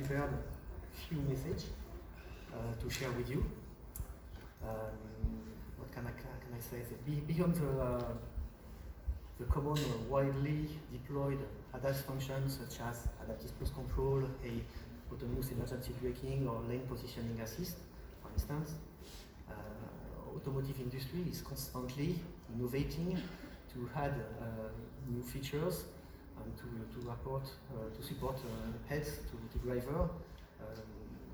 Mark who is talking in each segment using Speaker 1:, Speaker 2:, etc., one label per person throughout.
Speaker 1: prepared a few messages to share with you. What can I say? Beyond the common widely deployed ADAS functions such as adaptive cruise control, autonomous emergency braking, or lane positioning assist, for instance, automotive industry is constantly innovating to add new features and to support heads to driver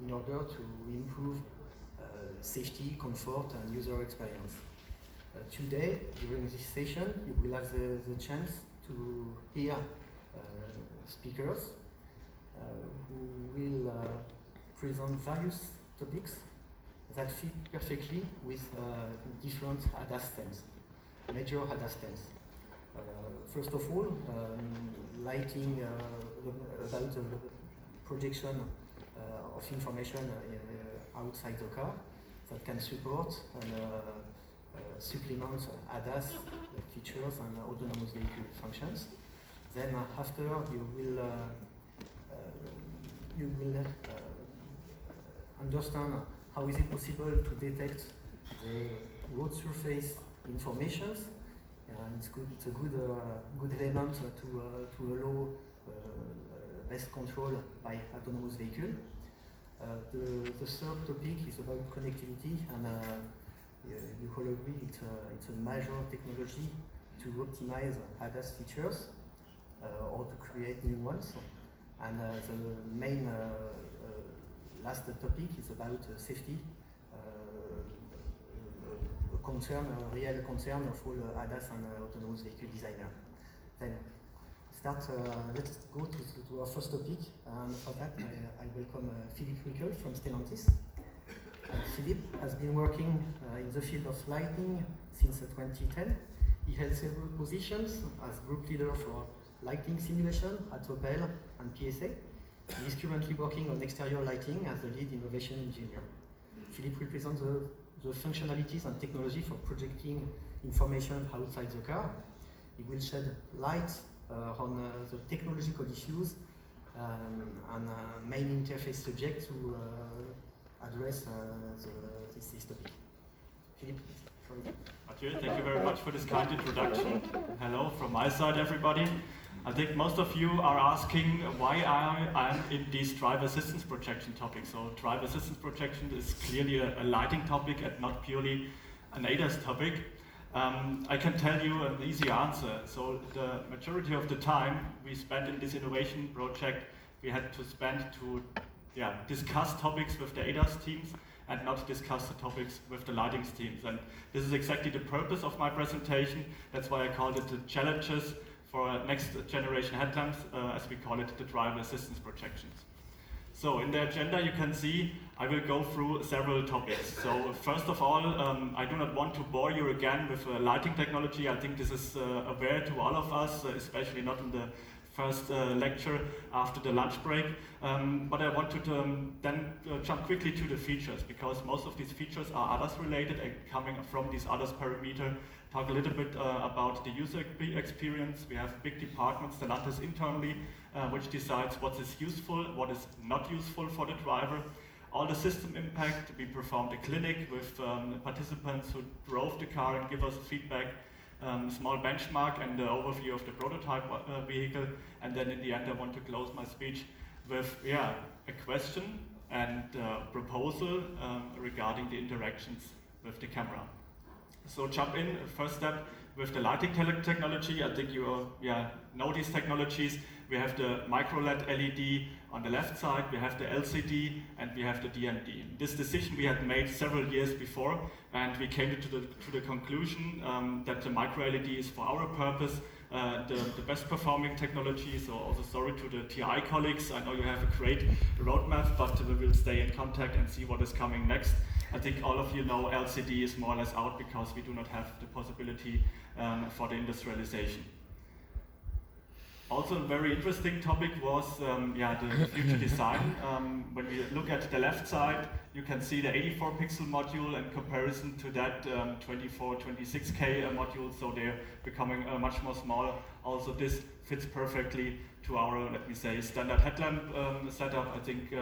Speaker 1: in order to improve safety, comfort, and user experience. Today, during this session, you will have the chance to hear speakers who will present various topics that fit perfectly with different ADAS themes, major ADAS themes. First of all, lighting about the projection of information outside the car that can support and supplement ADAS features and autonomous vehicle functions. Then after you will understand how is it possible to detect the road surface informations. It's a good element to allow best control by autonomous vehicle. The third topic is about connectivity, and you all agree it's a major technology to optimize ADAS features or to create new ones. And the main last topic is about safety, a real concern of all ADAS and autonomous vehicle designers. Then let's go to our first topic, and for that I welcome Philippe Wickel from Stellantis. Philippe has been working in the field of lighting since 2010. He held several positions as group leader for lighting simulation at Opel and PSA. He is currently working on exterior lighting as the lead innovation engineer. Philippe represents the functionalities and technology for projecting information outside the car. He will shed light on the technological issues and main interface subject to address this topic. Philippe, from you.
Speaker 2: Mathieu, thank you very much for this kind introduction. Hello from my side, everybody. I think most of you are asking why I'm in this driver assistance projection topic. So driver assistance projection is clearly a lighting topic and not purely an ADAS topic. I can tell you an easy answer. So the majority of the time we spent in this innovation project, we had to spend to discuss topics with the ADAS teams and not discuss the topics with the lighting teams. And this is exactly the purpose of my presentation. That's why I called it the challenges for next generation headlamps, as we call it, the driver assistance projections. So in the agenda you can see I will go through several topics. So first of all, I do not want to bore you again with lighting technology. I think this is aware to all of us, especially not in the first lecture after the lunch break. But I want to then jump quickly to the features, because most of these features are ADAS related and coming from these ADAS parameter. Talk a little bit about the user experience. We have big departments, Stellantis internally, which decides what is useful, what is not useful for the driver. All the system impact, we performed a clinic with participants who drove the car and give us feedback, small benchmark and the overview of the prototype vehicle. And then in the end I want to close my speech with a question and proposal regarding the interactions with the camera. So jump in, first step with the lighting technology. I think you know these technologies. We have the micro LED on the left side, we have the LCD, and we have the DMD. This decision we had made several years before, and we came to the conclusion that the micro LED is for our purpose the best performing technology. So also sorry to the TI colleagues, I know you have a great roadmap, but we will stay in contact and see what is coming next. I think all of you know LCD is more or less out because we do not have the possibility for the industrialization. Also, a very interesting topic was the future design. When we look at the left side, you can see the 84 pixel module in comparison to that 26K module, so they're becoming much more smaller. Also, this fits perfectly to our, let me say, standard headlamp setup. I think,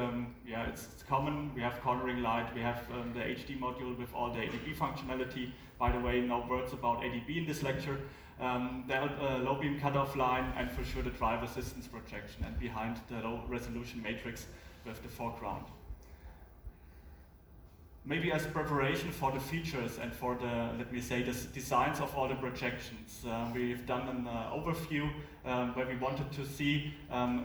Speaker 2: it's common. We have cornering light, we have the HD module with all the ADB functionality. By the way, no words about ADB in this lecture. The low beam cutoff line, and for sure the driver assistance projection, and behind the low resolution matrix with the foreground. Maybe as preparation for the features and for the, let me say, the designs of all the projections, we've done an overview where we wanted to see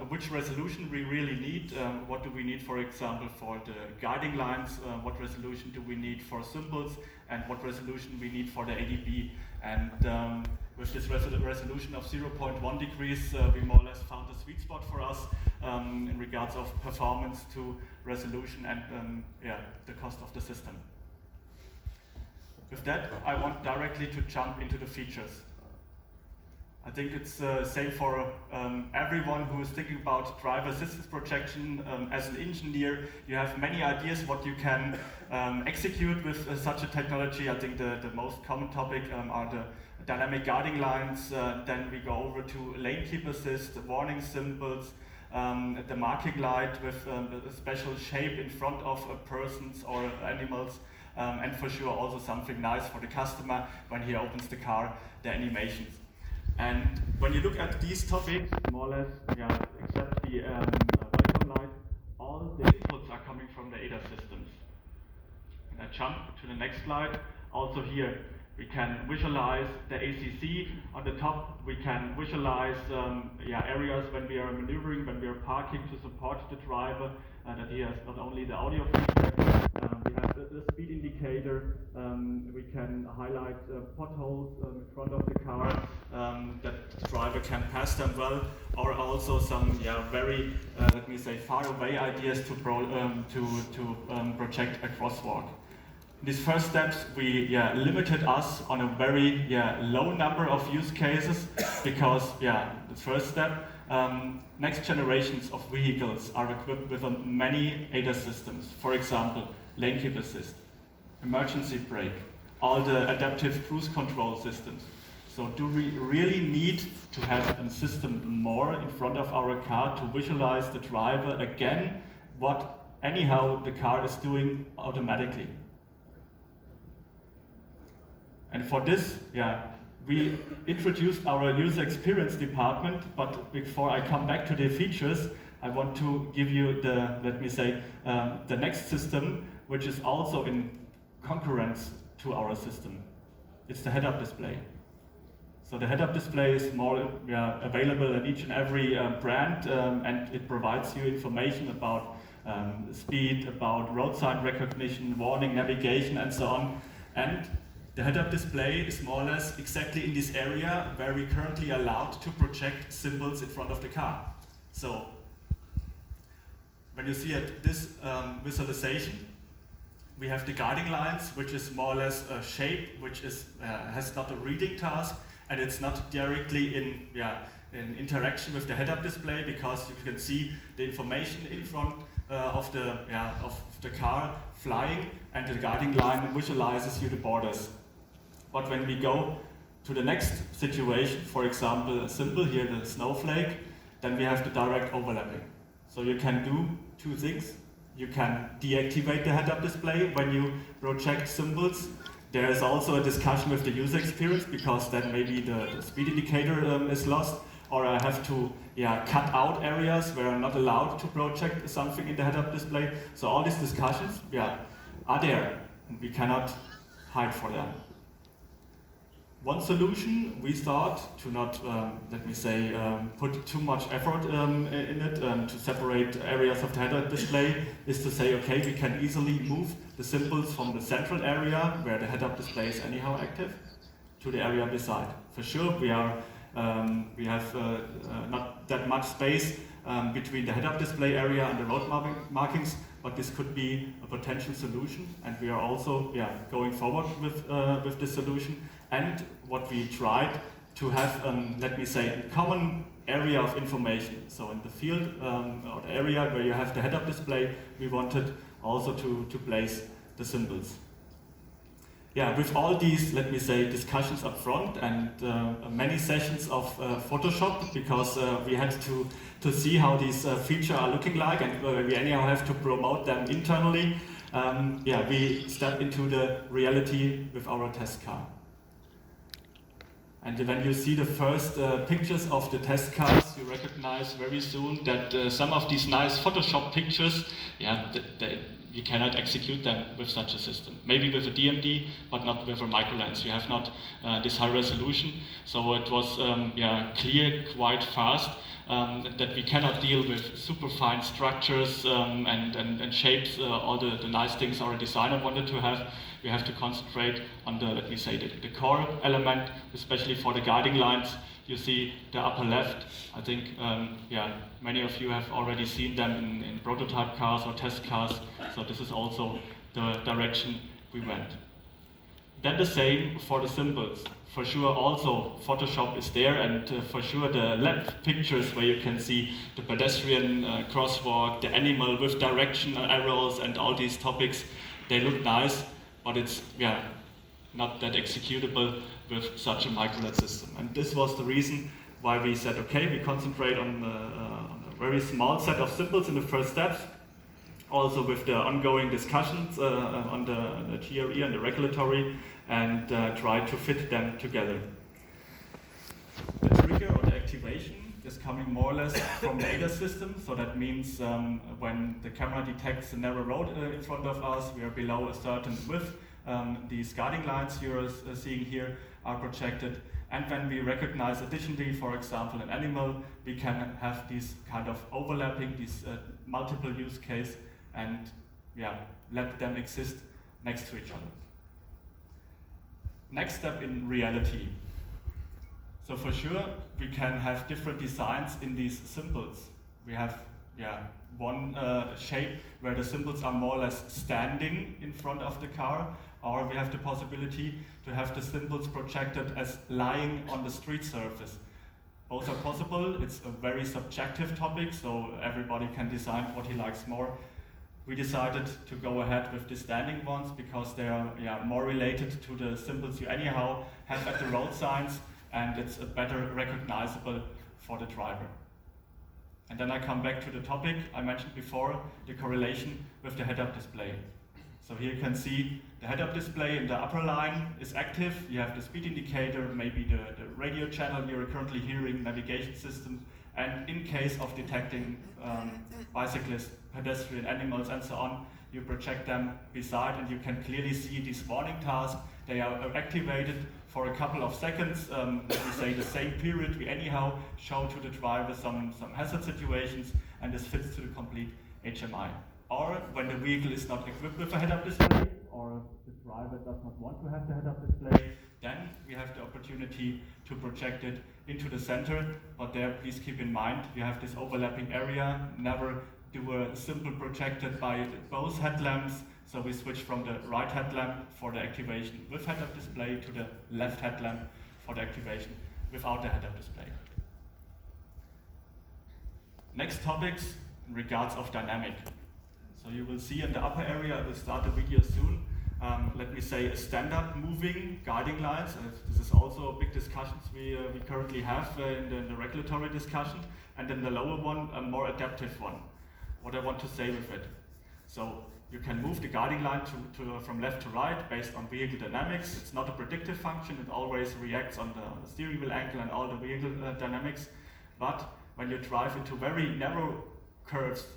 Speaker 2: which resolution we really need. What do we need, for example, for the guiding lines? What resolution do we need for symbols? And what resolution we need for the ADB? And with this resolution of 0.1 degrees, we more or less found a sweet spot for us in regards of performance to resolution and the cost of the system. With that, I want directly to jump into the features. I think it's same for everyone who is thinking about driver assistance projection. As an engineer, you have many ideas what you can execute with such a technology. I think the most common topic are the dynamic guiding lines. Then we go over to lane keep assist, warning symbols, the marking light with a special shape in front of persons or animals, and for sure also something nice for the customer when he opens the car, the animations. And when you look at these topics, more or less, except the welcome light, all the inputs are coming from the ADAS systems. And I jump to the next slide. Also here, we can visualize the ACC on the top. We can visualize areas when we are maneuvering, when we are parking to support the driver, that he has not only the audio feedback, we have the speed indicator, we can highlight potholes in front of the car, that the driver can pass them well, or also some very, let me say, far away ideas to project a crosswalk. These first steps, we limited us on a very low number of use cases because the first step, next generations of vehicles are equipped with many ADAS systems. For example, lane keep assist, emergency brake, all the adaptive cruise control systems. So do we really need to have a system more in front of our car to visualize the driver again, what anyhow the car is doing automatically? And for this, we introduced our user experience department, but before I come back to the features, I want to give you the, let me say, the next system, which is also in concurrence to our system. It's the head-up display. So the head-up display is more available in each and every brand, and it provides you information about speed, about road sign recognition, warning, navigation, and so on. And the head-up display is more or less exactly in this area where we currently are allowed to project symbols in front of the car. So when you see this visualization, we have the guiding lines, which is more or less a shape which is has not a reading task, and it's not directly in interaction with the head-up display because you can see the information in front of the car flying, and the guiding line visualizes you the borders. But when we go to the next situation, for example, a symbol here, the snowflake, then we have the direct overlapping. So you can do two things. You can deactivate the head-up display when you project symbols. There is also a discussion with the user experience because then maybe the speed indicator is lost, or I have to cut out areas where I'm not allowed to project something in the head-up display. So all these discussions are there, and we cannot hide for them. One solution we thought to not, let me say, put too much effort in it to separate areas of the head-up display is to say, okay, we can easily move the symbols from the central area where the head-up display is anyhow active to the area beside. For sure, we have not that much space between the head-up display area and the road markings, but this could be a potential solution, and we are also going forward with this solution. And what we tried to have, let me say, a common area of information. So in the field or the area where you have the head-up display, we wanted also to place the symbols. Yeah, with all these, let me say, discussions up front and many sessions of Photoshop, because we had to see how these features are looking like, and we anyhow have to promote them internally. Yeah, we step into the reality with our test car. And when you see the first pictures of the test cars, you recognize very soon that some of these nice Photoshop pictures, yeah, you cannot execute them with such a system. Maybe with a DMD, but not with a microlens. You have not this high resolution. So it was clear quite fast that we cannot deal with super fine structures and shapes, all the nice things our designer wanted to have. We have to concentrate on the, let me say, the core element, especially for the guiding lines. You see the upper left. I think, many of you have already seen them in prototype cars or test cars. So this is also the direction we went. Then the same for the symbols. For sure also Photoshop is there, and for sure the left pictures where you can see the pedestrian crosswalk, the animal with directional arrows and all these topics, they look nice, but it's not that executable with such a microlens system. And this was the reason why we said, okay, we concentrate on a very small set of symbols in the first steps, also with the ongoing discussions on the GRE and the regulatory, and try to fit them together. The trigger or the activation is coming more or less from the ADAS system, so that means when the camera detects a narrow road in front of us, we are below a certain width. These guiding lines you're seeing here are projected, and when we recognize additionally, for example, an animal, we can have these kind of overlapping, these multiple use case, and let them exist next to each other. Next step in reality. So for sure, we can have different designs in these symbols. We have one shape where the symbols are more or less standing in front of the car, or we have the possibility to have the symbols projected as lying on the street surface. Both are possible. It's a very subjective topic, so everybody can design what he likes more. We decided to go ahead with the standing ones because they are more related to the symbols you anyhow have at the road signs, and it's better recognizable for the driver. And then I come back to the topic I mentioned before, the correlation with the head-up display. So here you can see the head-up display in the upper line is active. You have the speed indicator, maybe the radio channel you're currently hearing, navigation system, and in case of detecting bicyclists, pedestrian, animals, and so on, you project them beside, and you can clearly see these warning tasks. They are activated for a couple of seconds. We say the same period, we anyhow show to the driver some hazard situations, and this fits to the complete HMI. Or when the vehicle is not equipped with a head-up display, or the driver does not want to have the head-up display, then we have the opportunity to project it into the center. But there, please keep in mind, you have this overlapping area. Never do a simple projected by both headlamps. So we switch from the right headlamp for the activation with head-up display to the left headlamp for the activation without the head-up display. Next topics in regards of dynamic. So you will see in the upper area, I will start the video soon, let me say a standard moving guiding lines. This is also a big discussions we currently have in the regulatory discussion. And then the lower one, a more adaptive one. What I want to say with it. So you can move the guiding line from left to right based on vehicle dynamics. It's not a predictive function, it always reacts on the steering wheel angle and all the vehicle dynamics. But when you drive into very narrow curves,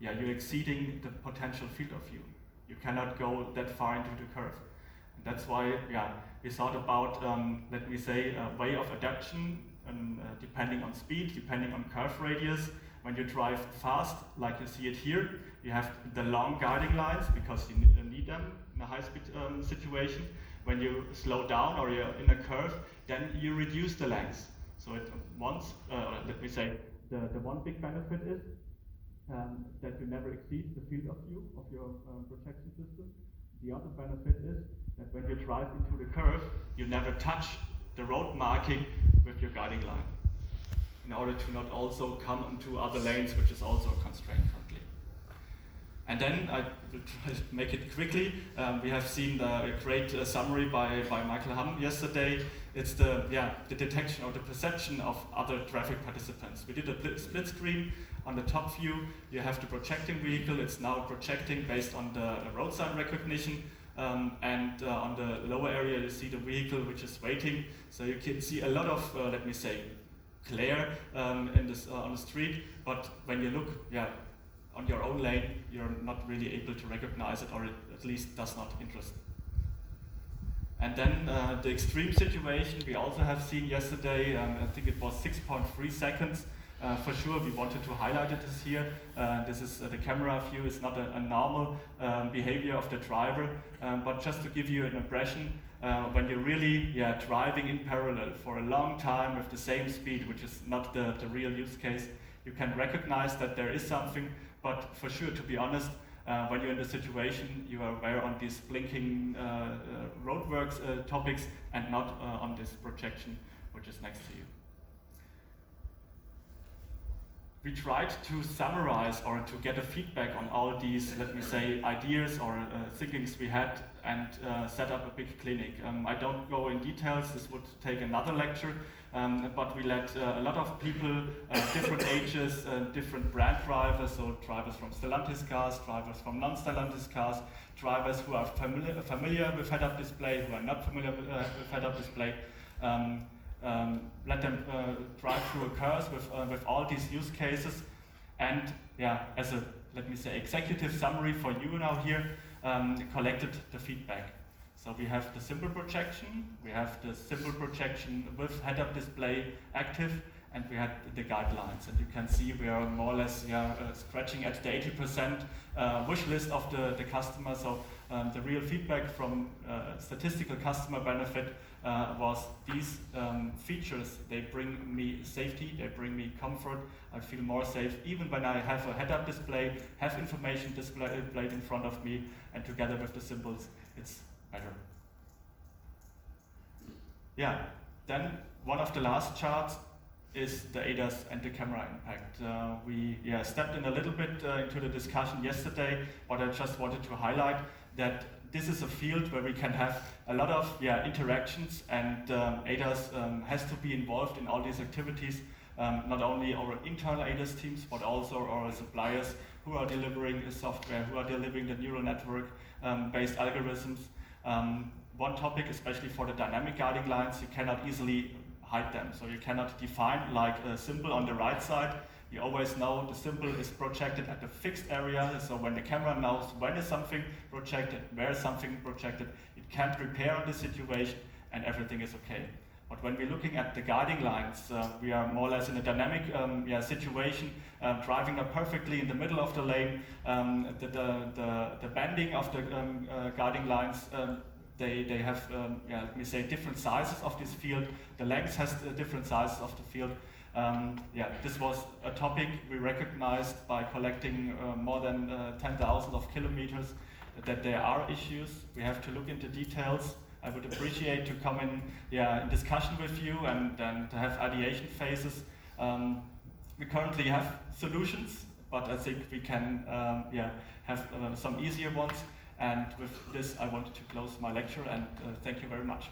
Speaker 2: you're exceeding the potential field of view. You cannot go that far into the curve. And that's why we thought about, let me say, a way of adaptation, depending on speed, depending on curve radius. When you drive fast, like you see it here, you have the long guiding lines because you need them in a high-speed situation. When you slow down or you're in a curve, then you reduce the length. So let me say, the one big benefit is that you never exceed the field of view of your protection system. The other benefit is that when you drive into the curve, you never touch the road marking with your guiding line. in order to not also come into other lanes, which is also a constraint currently. And then I will try to make it quickly. We have seen a great summary by Michael Hamm yesterday. It's the detection or the perception of other traffic participants. We did a split screen. On the top view, you have the projecting vehicle. It's now projecting based on the road sign recognition. And on the lower area, you see the vehicle which is waiting. So you can see a lot of, let me say, glare on the street. But when you look, on your own lane, you're not really able to recognize it, or it at least does not interest. And then the extreme situation we also have seen yesterday. I think it was 6.3 seconds. For sure, we wanted to highlight it here. This is the camera view. It's not a normal behavior of the driver, but just to give you an impression, when you're really driving in parallel for a long time with the same speed, which is not the real use case, you can recognize that there is something. But for sure, to be honest, when you're in the situation, you are aware on these blinking roadworks topics and not on this projection, which is next to you. We tried to summarize or to get a feedback on all these, let me say, ideas or thinkings we had and set up a big clinic. I don't go in details, this would take another lecture, but we let a lot of people, different ages, different brand drivers, so drivers from Stellantis cars, drivers from non-Stellantis cars, drivers who are familiar with head-up display, who are not familiar with head-up display. Let them drive through a course with all these use cases, and as a, let me say, executive summary for you now here, collected the feedback. So we have the simple projection, we have the simple projection with head-up display active, and we had the guidelines. And you can see we are more or less scratching at the 80% wish list of the customer. So the real feedback from statistical customer benefit was these features. They bring me safety, they bring me comfort. I feel more safe even when I have a head-up display, have information displayed in front of me, and together with the symbols, it's better. Then one of the last charts is the ADAS and the camera impact. We stepped in a little bit into the discussion yesterday, but I just wanted to highlight that this is a field where we can have a lot of interactions, and ADAS has to be involved in all these activities, not only our internal ADAS teams, but also our suppliers who are delivering the software, who are delivering the neural network based algorithms. One topic, especially for the dynamic guiding lines, you cannot easily hide them. So you cannot define like a symbol on the right side. You always know the symbol is projected at the fixed area, so when the camera knows when is something projected, where is something projected, it can prepare on the situation and everything is okay. But when we're looking at the guiding lines, we are more or less in a dynamic situation, driving up perfectly in the middle of the lane. The bending of the guiding lines, they have, let me say, different sizes of this field. The length has different sizes of the field. This was a topic we recognized by collecting more than 10,000 of kilometers, that there are issues. We have to look into details. I would appreciate to come in discussion with you and to have ideation phases. We currently have solutions, but I think we can have some easier ones. And with this, I wanted to close my lecture, and thank you very much.